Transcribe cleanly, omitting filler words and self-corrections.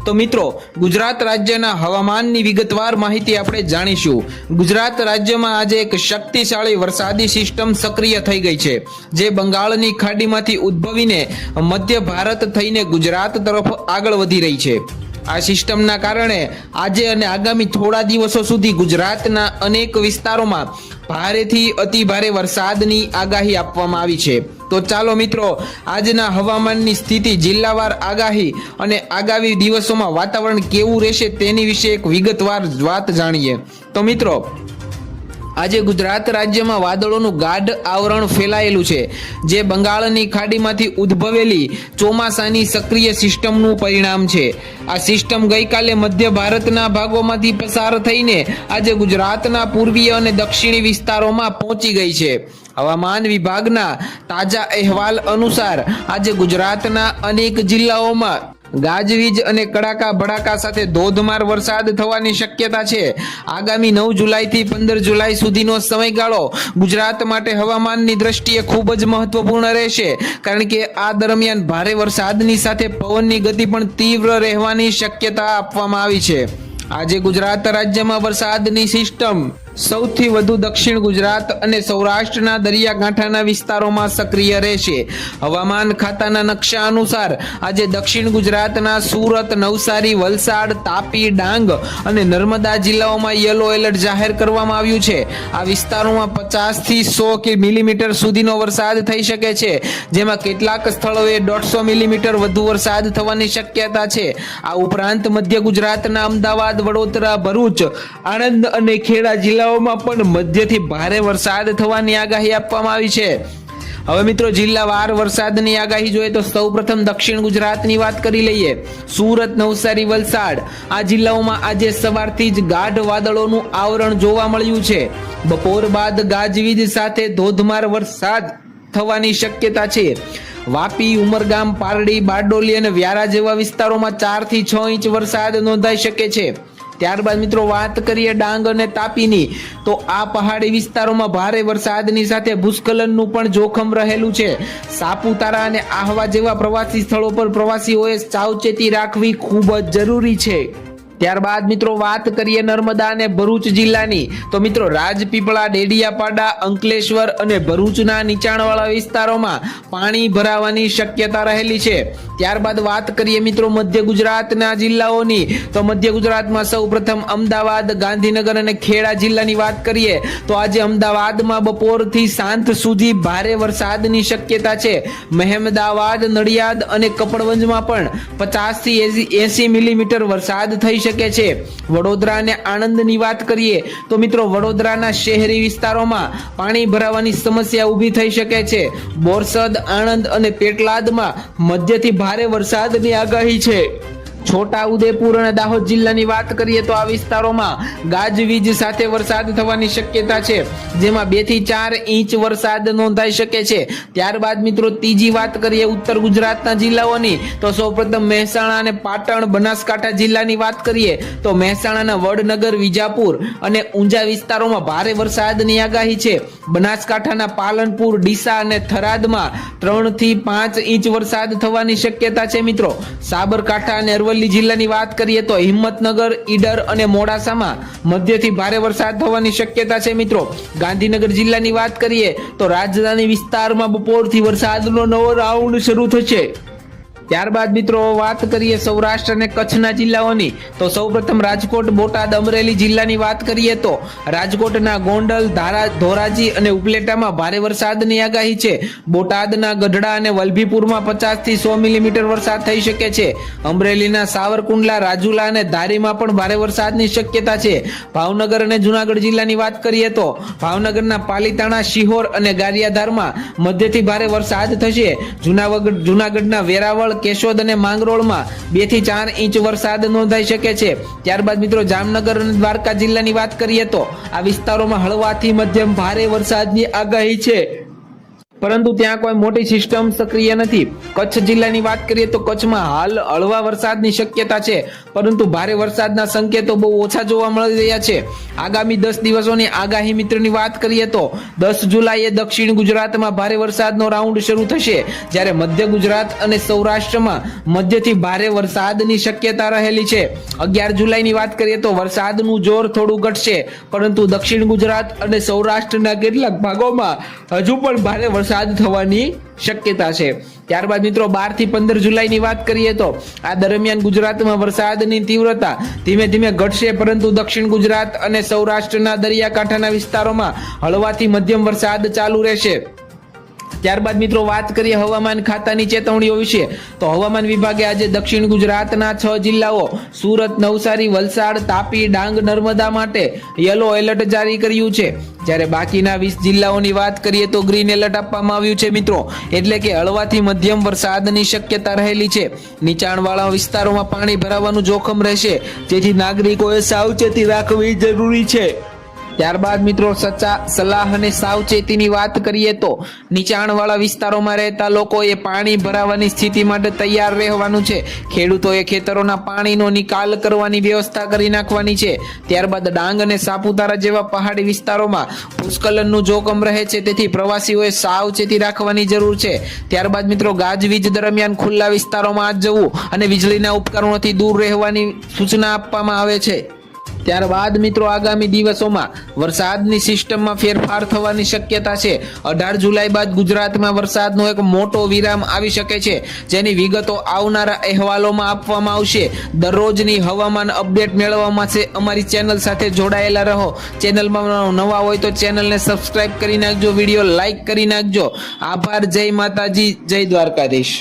તો મિત્રો ગુજરાત રાજ્યના હવામાનની વિગતવાર માહિતી આપણે જાણીશું। ગુજરાત રાજ્યમાં આજે એક શક્તિશાળી વરસાદી સિસ્ટમ સક્રિય થઈ ગઈ છે, જે બંગાળની ખાડીમાંથી ઉદ્ભવીને મધ્ય ભારત થઈને ગુજરાત તરફ આગળ વધી રહી છે। આ સિસ્ટમના કારણે આજે અને આગામી થોડા દિવસો સુધી ગુજરાતના અનેક વિસ્તારોમાં ભારેથી અતિ ભારે વરસાદની આગાહી આપવામાં આવી છે। તો ચાલો મિત્રો આજના હવામાનની સ્થિતિ, જિલ્લાવાર આગાહી અને આગામી દિવસોમાં વાતાવરણ કેવું રહેશે તેની વિશે એક વિગતવાર વાત જાણીએ। તો મિત્રો આજે ગુજરાત રાજ્યમાં વાદળોનું ગાઢ આવરણ ફેલાયેલું છે, જે બંગાળની ખાડીમાંથી ઉદ્ભવેલી ચોમાસાની સક્રિય સિસ્ટમનું પરિણામ છે। આ સિસ્ટમ ગઈકાલે મધ્ય ભારતના ભાગોમાંથી પસાર થઈને આજે ગુજરાતના પૂર્વીય અને દક્ષિણી વિસ્તારોમાં પહોંચી ગઈ છે। હવામાન વિભાગના તાજા અહેવાલ અનુસાર આજે ગુજરાતના અનેક જિલ્લાઓમાં ગાજવીજ અને કડાકા ભડાકા સાથે ધોધમાર વરસાદ થવાની શક્યતા છે। આગામી 9 જુલાઈથી 15 જુલાઈ સુધીનો સમયગાળો ગુજરાત માટે હવામાનની દ્રષ્ટિએ ખૂબ જ મહત્વપૂર્ણ રહેશે, કારણ કે આ દરમિયાન ભારે વરસાદની સાથે પવનની ગતિ પણ તીવ્ર રહેવાની શક્યતા આપવામાં આવી છે। આજે ગુજરાત રાજ્યમાં વરસાદની સિસ્ટમ સૌથી વધુ દક્ષિણ ગુજરાત અને સૌરાષ્ટ્રના દરિયાકાંઠાના વિસ્તારોમાં સક્રિય રહેશે। હવામાન ખાતાના નકશા અનુસાર આજે દક્ષિણ ગુજરાતના સુરત, નવસારી, વલસાડ, તાપી, ડાંગ અને નર્મદા જિલ્લાઓમાં યલો એલર્ટ જાહેર કરવામાં આવ્યું છે। આ વિસ્તારોમાં 50 થી 100 મિલીમીટર સુધીનો વરસાદ થઈ શકે છે, જેમાં કેટલાક સ્થળોએ 150 મિલીમીટર વધુ વરસાદ થવાની શક્યતા છે। આ ઉપરાંત મધ્ય ગુજરાતના અમદાવાદ, વડોદરા, ભરૂચ, આણંદ અને ખેડા જિલ્લાઓમાં પણ મધ્યથી ભારે વરસાદ થવાની આગાહી આપવામાં આવી છે। હવે મિત્રો જિલ્લાવાર વરસાદની આગાહી જોઈએ તો સૌપ્રથમ દક્ષિણ ગુજરાતની વાત કરી લઈએ। સુરત, નવસારી, વલસાડ આ જિલ્લાઓમાં આજે સવારથી જ ગાઢ વાદળોનું આવરણ જોવા મળ્યું છે। બપોર બાદ ગાજવીજ સાથે ધોધમાર વરસાદ થવાની શક્યતા છે। વાપી, ઉમરગામ, પારડી, બારડોલી અને વ્યારા જેવા વિસ્તારોમાં 4 થી 6 ઇંચ વરસાદ નોંધાઈ શકે છે। ત્યારબાદ મિત્રો વાત કરીએ ડાંગ અને તાપીની, તો આ પહાડી વિસ્તારોમાં ભારે વરસાદની સાથે ભૂસ્ખલનનું પણ જોખમ રહેલું છે। સાપુતારા અને આહવા જેવા પ્રવાસી સ્થળો પર પ્રવાસીઓએ સાવચેતી રાખવી ખૂબ જ જરૂરી છે। ત્યારબાદ મિત્રો વાત કરીએ નર્મદા અને ભરૂચ જિલ્લાની, તો મિત્રો રાજપીપળા, ડેડિયાપાડા, અંકલેશ્વર અને ભરૂચના નીચાણવાળા વિસ્તારોમાં પાણી ભરાવાની શક્યતા રહેલી છે। ત્યારબાદ વાત કરીએ મિત્રો મધ્ય ગુજરાતના જિલ્લાઓની, તો મધ્ય ગુજરાતમાં સૌપ્રથમ અમદાવાદ, ગાંધીનગર અને ખેડા જિલ્લાની વાત કરીએ તો આજે અમદાવાદમાં બપોરથી સાંજ સુધી ભારે વરસાદની શક્યતા છે। મહેમદાવાદ, નડિયાદ અને કપડવંજમાં પણ 50 થી 80 મિલીમીટર વરસાદ થઈ શકે છે। વડોદરા અને આણંદની વાત કરીએ તો મિત્રો વડોદરાના શહેરી વિસ્તારોમાં પાણી ભરાવાની સમસ્યા ઊભી થઈ શકે છે। બોરસદ, આણંદ અને પેટલાદમાં મધ્યથી ભારે વરસાદની આગાહી છે। છોટા ઉદેપુર અને દાહોદ જિલ્લાની વાત કરીએ તો આ વિસ્તારોમાં ગાજવીજ સાથે વરસાદ થવાની શક્યતા છે, જેમાં 2 થી 4 ઇંચ વરસાદ નોંધાઈ શકે છે। ત્યારબાદ મિત્રો ત્રીજી વાત કરીએ ઉત્તર ગુજરાતના જિલ્લાઓની, તો સૌપ્રથમ મહેસાણા અને પાટણ, બનાસકાંઠા જિલ્લાની વાત કરીએ તો મહેસાણાના વડનગર, વિજાપુર અને ઊંઝા વિસ્તારોમાં ભારે વરસાદની આગાહી છે। બનાસકાંઠાના પાલનપુર, ડીસા અને થરાદમાં 3 થી 5 ઇંચ વરસાદ થવાની શક્યતા છે। મિત્રો સાબરકાંઠા અને અરવલ્લી જિલ્લાની વાત કરીએ તો હિંમતનગર, ઈડર અને મોડાસામાં મધ્યથી ભારે વરસાદ થવાની શક્યતા છે। મિત્રો ગાંધીનગર જિલ્લાની વાત કરીએ તો રાજધાની વિસ્તારમાં બપોરથી વરસાદનો નવો રાઉન્ડ શરૂ થશે। ત્યારબાદ મિત્રો વાત કરીએ સૌરાષ્ટ્ર અને કચ્છના જિલ્લાઓની, તો સૌપ્રથમ રાજકોટ, બોટાદ, અમરેલી જિલ્લાની વાત કરીએ તો રાજકોટના ગોંડલ, ધોરાજી અને ઉપલેટામાં ભારે વરસાદની આગાહી છે। બોટાદના ગઢડા અને વલભીપુરમાં 50 થી 100 મિલીમીટર વરસાદ થઈ શકે છે। અમરેલીના સાવરકુંડલા, રાજુલા અને ધારીમાં પણ ભારે વરસાદની શક્યતા છે। ભાવનગર અને જુનાગઢ જિલ્લાની વાત કરીએ તો ભાવનગરના પાલીતાણા, શિહોર અને ગારિયાધારમાં મધ્યથી ભારે વરસાદ થશે। જુનાગઢના વેરાવળ, કેશોદ અને માંગરોળમાં 2 થી 4 ઇંચ વરસાદ નોંધાઈ શકે છે। ત્યારબાદ મિત્રો જામનગર અને દ્વારકા જિલ્લાની વાત કરીએ તો આ વિસ્તારોમાં હળવાથી મધ્યમ ભારે વરસાદની આગાહી છે। પરંતુ ત્યાં કોઈ મોટી સિસ્ટમ સક્રિય નથી. કચ્છ જિલ્લાની વાત કરીએ તો કચ્છમાં હાલ હળવા વરસાદની શક્યતા છે, પરંતુ ભારે વરસાદના સંકેતો બહુ ઓછા જોવા મળી રહ્યા છે. આગામી 10 દિવસોની આગાહી મિત્રોની વાત કરીએ તો 10 જુલાઈએ દક્ષિણ ગુજરાતમાં ભારે વરસાદનો રાઉન્ડ શરૂ થશે, જ્યારે મધ્ય ગુજરાત અને સૌરાષ્ટ્રમાં મધ્યથી ભારે વરસાદની શક્યતા રહેલી છે. 11 જુલાઈની વાત કરીએ તો વરસાદનું જોર થોડું ઘટશે, પરંતુ દક્ષિણ ગુજરાત અને સૌરાષ્ટ્રના કેટલાક ભાગોમાં હજુ પણ ભારે વરસાદ થવાની શક્યતા છે. ત્યારબાદ મિત્રો 12 થી 15 જુલાઈની વાત કરીએ તો આ દરમિયાન ગુજરાતમાં વરસાદની તીવ્રતા ધીમે ધીમે ઘટશે, પરંતુ દક્ષિણ ગુજરાત અને સૌરાષ્ટ્રના દરિયાકાંઠાના વિસ્તારોમાં હળવાથી મધ્યમ વરસાદ ચાલુ રહેશે. ત્યારબાદ મિત્રો વાત કરીએ હવામાન ખાતાની ચેતવણીઓ વિશે, તો હવામાન વિભાગે આજે દક્ષિણ ગુજરાતના 6 જિલ્લાઓ સુરત, નવસારી, વલસાડ, તાપી, ડાંગ, નર્મદા માટે યલો એલર્ટ જારી કર્યું છે, જ્યારે બાકીના 20 જિલ્લાઓની વાત કરીએ તો ગ્રીન એલર્ટ આપવામાં આવ્યું છે મિત્રો, એટલે કે હળવાથી મધ્યમ વરસાદની શક્યતા રહેલી છે. નીચાણવાળા વિસ્તારોમાં પાણી ભરાવાનું જોખમ રહેશે, જેથી નાગરિકોએ સાવચેતી રાખવી જરૂરી છે. ત્યારબાદ મિત્રો સલાહ અને સાવચેતીની વાત કરીએ તો નીચાણવાળા વિસ્તારોમાં રહેતા લોકોએ પાણી ભરાવાની સ્થિતિ માટે તૈયાર રહેવાનું છે. ખેડૂતોએ ખેતરોના પાણીનો નિકાલ કરવાની વ્યવસ્થા કરી નાખવાની છે. ત્યારબાદ ડાંગ અને સાપુતારા જેવા પહાડી વિસ્તારોમાં ભૂસ્ખલનનું જોખમ રહે છે, તેથી પ્રવાસીઓએ સાવચેતી રાખવાની જરૂર છે. ત્યારબાદ મિત્રો ગાજવીજ દરમિયાન ખુલ્લા વિસ્તારોમાં જવું અને વીજળીના ઉપકરણોથી દૂર રહેવાની સૂચના આપવામાં આવે છે. ત્યારબાદ મિત્રો આગામી દિવસોમાં વરસાદની સિસ્ટમમાં ફેરફાર થવાની શક્યતા છે. 18 જુલાઈ બાદ ગુજરાતમાં વરસાદનો એક મોટો વિરામ આવી શકે છે, જેની વિગતો આવનારા અહેવાલોમાં આપવામાં આવશે. દરરોજની હવામાન અપડેટ મેળવવા માટે અમારી ચેનલ સાથે જોડાયેલા રહો. ચેનલમાં નવા હોય તો ચેનલને સબસ્ક્રાઇબ કરી નાખજો, વિડીયો લાઈક કરી નાખજો. આભાર. જય માતાજી, જય દ્વારકાધીશ.